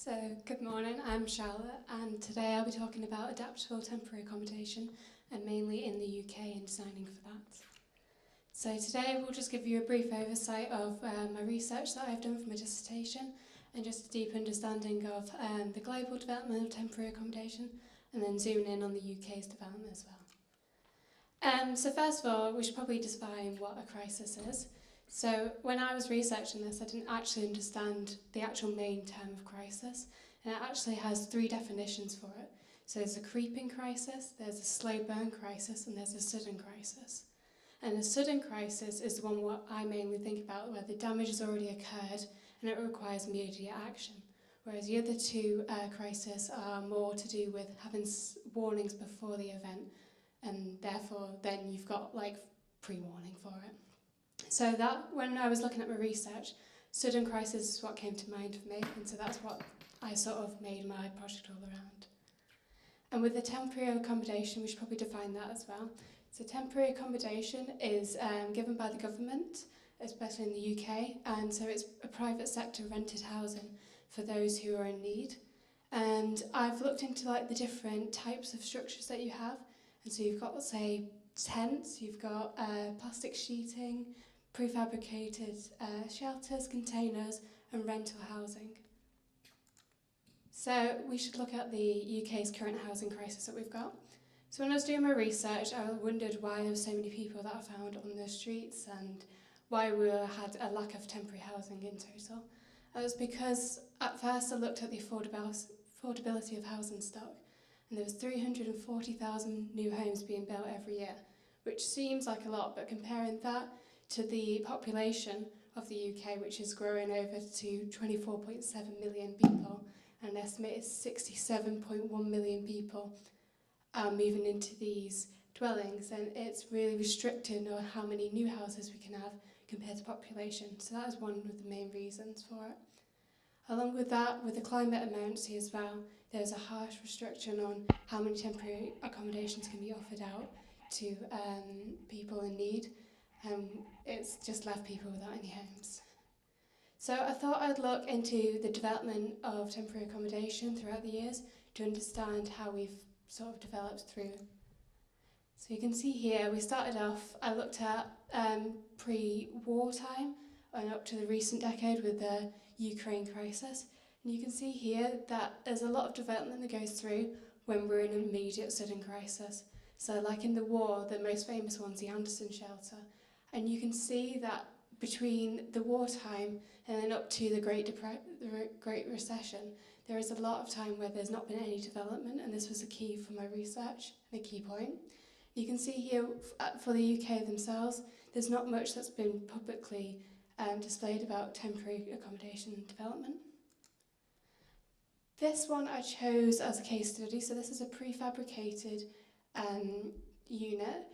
So, good morning, I'm Charlotte, and today I'll be talking about adaptable temporary accommodation, and mainly in the UK and designing for that. So today we'll just give you a brief oversight of my research that I've done for my dissertation, and just a deep understanding of the global development of temporary accommodation, and then zooming in on the UK's development as well. So first of all, we should probably define what a crisis is. So when I was researching this, I didn't actually understand the actual main term of crisis, and it actually has three definitions for it. So there's a creeping crisis, there's a slow burn crisis, and there's a sudden crisis. And a sudden crisis is the one what I mainly think about, where the damage has already occurred and it requires immediate action. Whereas the other two crises are more to do with having warnings before the event, and therefore then you've got like pre-warning for it. So that, when I was looking at my research, sudden crisis is what came to mind for me, and so that's what I sort of made my project all around. And with the temporary accommodation, we should probably define that as well. So temporary accommodation is given by the government, especially in the UK, and so it's a private sector rented housing for those who are in need. And I've looked into like the different types of structures that you have, and so you've got, say, tents, you've got plastic sheeting, prefabricated shelters, containers, and rental housing. So we should look at the UK's current housing crisis that we've got. So when I was doing my research, I wondered why there were so many people that I found on the streets and why we had a lack of temporary housing in total. It was because at first I looked at the affordability of housing stock, and there was 340,000 new homes being built every year, which seems like a lot, but comparing that to the population of the UK, which is growing over to 24.7 million people, and an estimated 67.1 million people moving into these dwellings, and it's really restricting on how many new houses we can have compared to population. So that is one of the main reasons for it. Along with that, with the climate emergency as well, there's a harsh restriction on how many temporary accommodations can be offered out to people in need. It's just left people without any homes. So I thought I'd look into the development of temporary accommodation throughout the years to understand how we've sort of developed through. So you can see here, we started off, I looked at pre-war time and up to the recent decade with the Ukraine crisis. And you can see here that there's a lot of development that goes through when we're in an immediate sudden crisis. So like in the war, the most famous one's the Anderson shelter. And you can see that between the wartime and then up to the Great Recession, there is a lot of time where there's not been any development, and this was a key for my research and a key point. You can see here for the UK themselves, there's not much that's been publicly displayed about temporary accommodation development. This one I chose as a case study, so this is a prefabricated unit,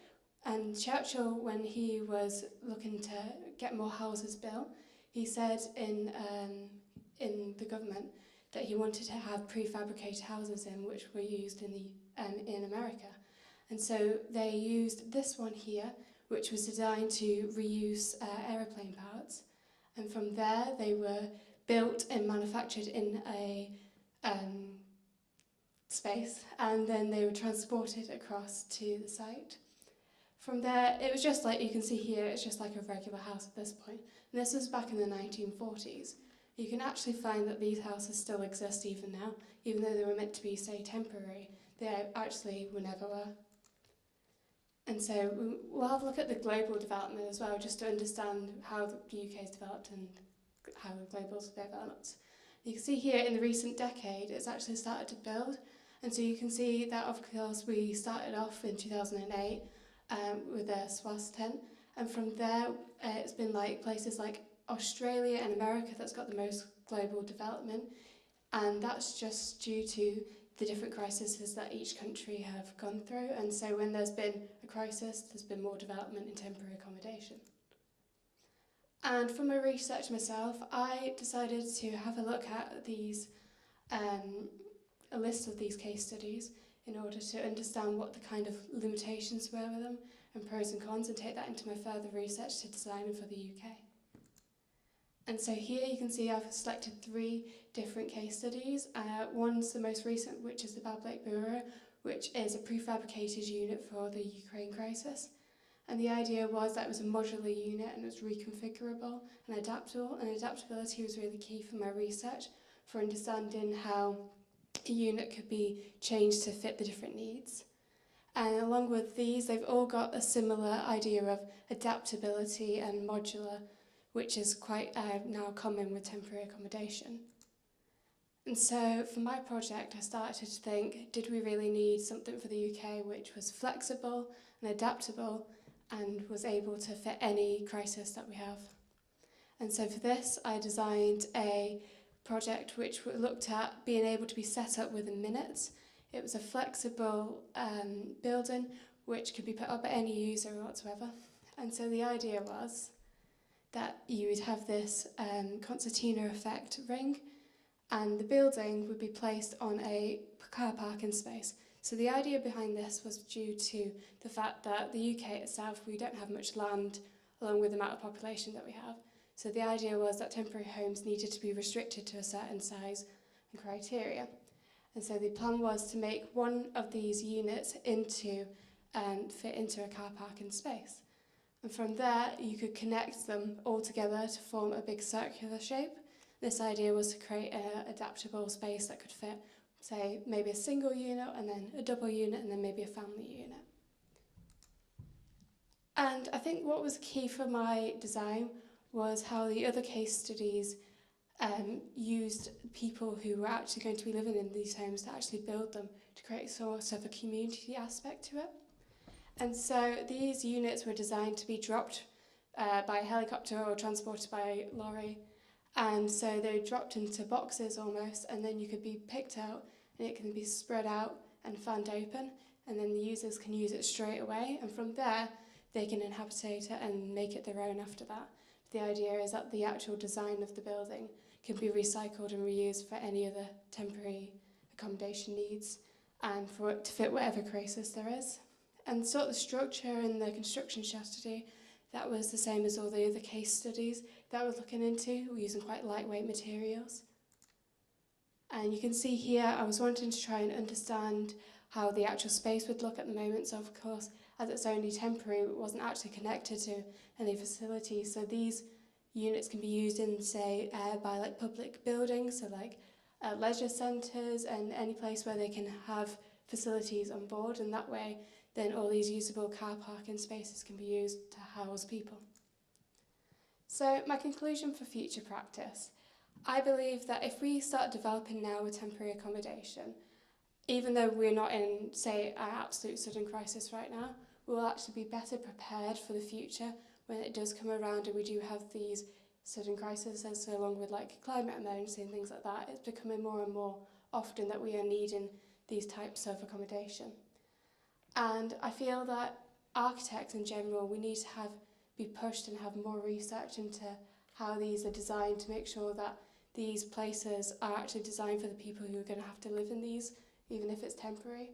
and Churchill, when he was looking to get more houses built, he said in the government that he wanted to have prefabricated houses in, which were used in America. And so they used this one here, which was designed to reuse aeroplane parts. And from there, they were built and manufactured in a space, and then they were transported across to the site. From there, it was just like, you can see here, it's just like a regular house at this point. And this was back in the 1940s. You can actually find that these houses still exist even now, even though they were meant to be, say, temporary. They actually were never were. And so we'll have a look at the global development as well, just to understand how the UK's developed and how the global's developed. You can see here in the recent decade, it's actually started to build. And so you can see that, of course, we started off in 2008 with a SWAS tent. And from there, it's been like places like Australia and America that's got the most global development. And that's just due to the different crises that each country have gone through. And so when there's been a crisis, there's been more development in temporary accommodation. And from my research myself, I decided to have a look at these, a list of these case studies in order to understand what the kind of limitations were with them and pros and cons, and take that into my further research to design them for the UK. And so here you can see I've selected 3 different case studies. One's the most recent, which is the Bab Lake Bureau, which is a prefabricated unit for the Ukraine crisis. And the idea was that it was a modular unit and it was reconfigurable and adaptable. And adaptability was really key for my research for understanding how a unit could be changed to fit the different needs. And along with these, they've all got a similar idea of adaptability and modular, which is quite now common with temporary accommodation. And so for my project, I started to think, did we really need something for the UK which was flexible and adaptable and was able to fit any crisis that we have? And so for this, I designed a project which looked at being able to be set up within minutes. It was a flexible building which could be put up by any user whatsoever. And so the idea was that you would have this concertina effect ring, and the building would be placed on a car parking space. So the idea behind this was due to the fact that the UK itself, we don't have much land along with the amount of population that we have. So the idea was that temporary homes needed to be restricted to a certain size and criteria. And so the plan was to make one of these units fit into a car parking space. And from there, you could connect them all together to form a big circular shape. This idea was to create an adaptable space that could fit, say, maybe a single unit and then a double unit and then maybe a family unit. And I think what was key for my design was how the other case studies used people who were actually going to be living in these homes to actually build them to create sort of a community aspect to it. And so these units were designed to be dropped by helicopter or transported by lorry. And so they dropped into boxes almost, and then you could be picked out and it can be spread out and fanned open, and then the users can use it straight away. And from there, they can inhabit it and make it their own after that. The idea is that the actual design of the building can be recycled and reused for any other temporary accommodation needs and for it to fit whatever crisis there is. And sort of the structure and the construction strategy, that was the same as all the other case studies that I was looking into. We're using quite lightweight materials. And you can see here, I was wanting to try and understand how the actual space would look at the moment. So of course, as it's only temporary, it wasn't actually connected to any facilities. So these units can be used in, say, by like public buildings, so like leisure centres and any place where they can have facilities on board, and that way then all these usable car parking spaces can be used to house people. So my conclusion for future practice, I believe that if we start developing now with temporary accommodation, even though we're not in, say, an absolute sudden crisis right now, we'll actually be better prepared for the future when it does come around and we do have these sudden crises, so along with like climate emergency and things like that. It's becoming more and more often that we are needing these types of accommodation. And I feel that architects in general, we need to be pushed and have more research into how these are designed to make sure that these places are actually designed for the people who are going to have to live in these, even if it's temporary.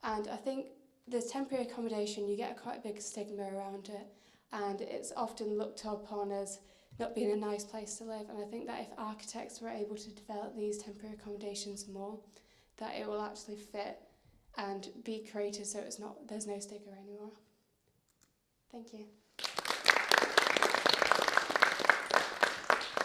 And I think the temporary accommodation, you get quite a big stigma around it, and it's often looked upon as not being a nice place to live. And I think that if architects were able to develop these temporary accommodations more, that it will actually fit and be created so there's no stigma anymore. Thank you.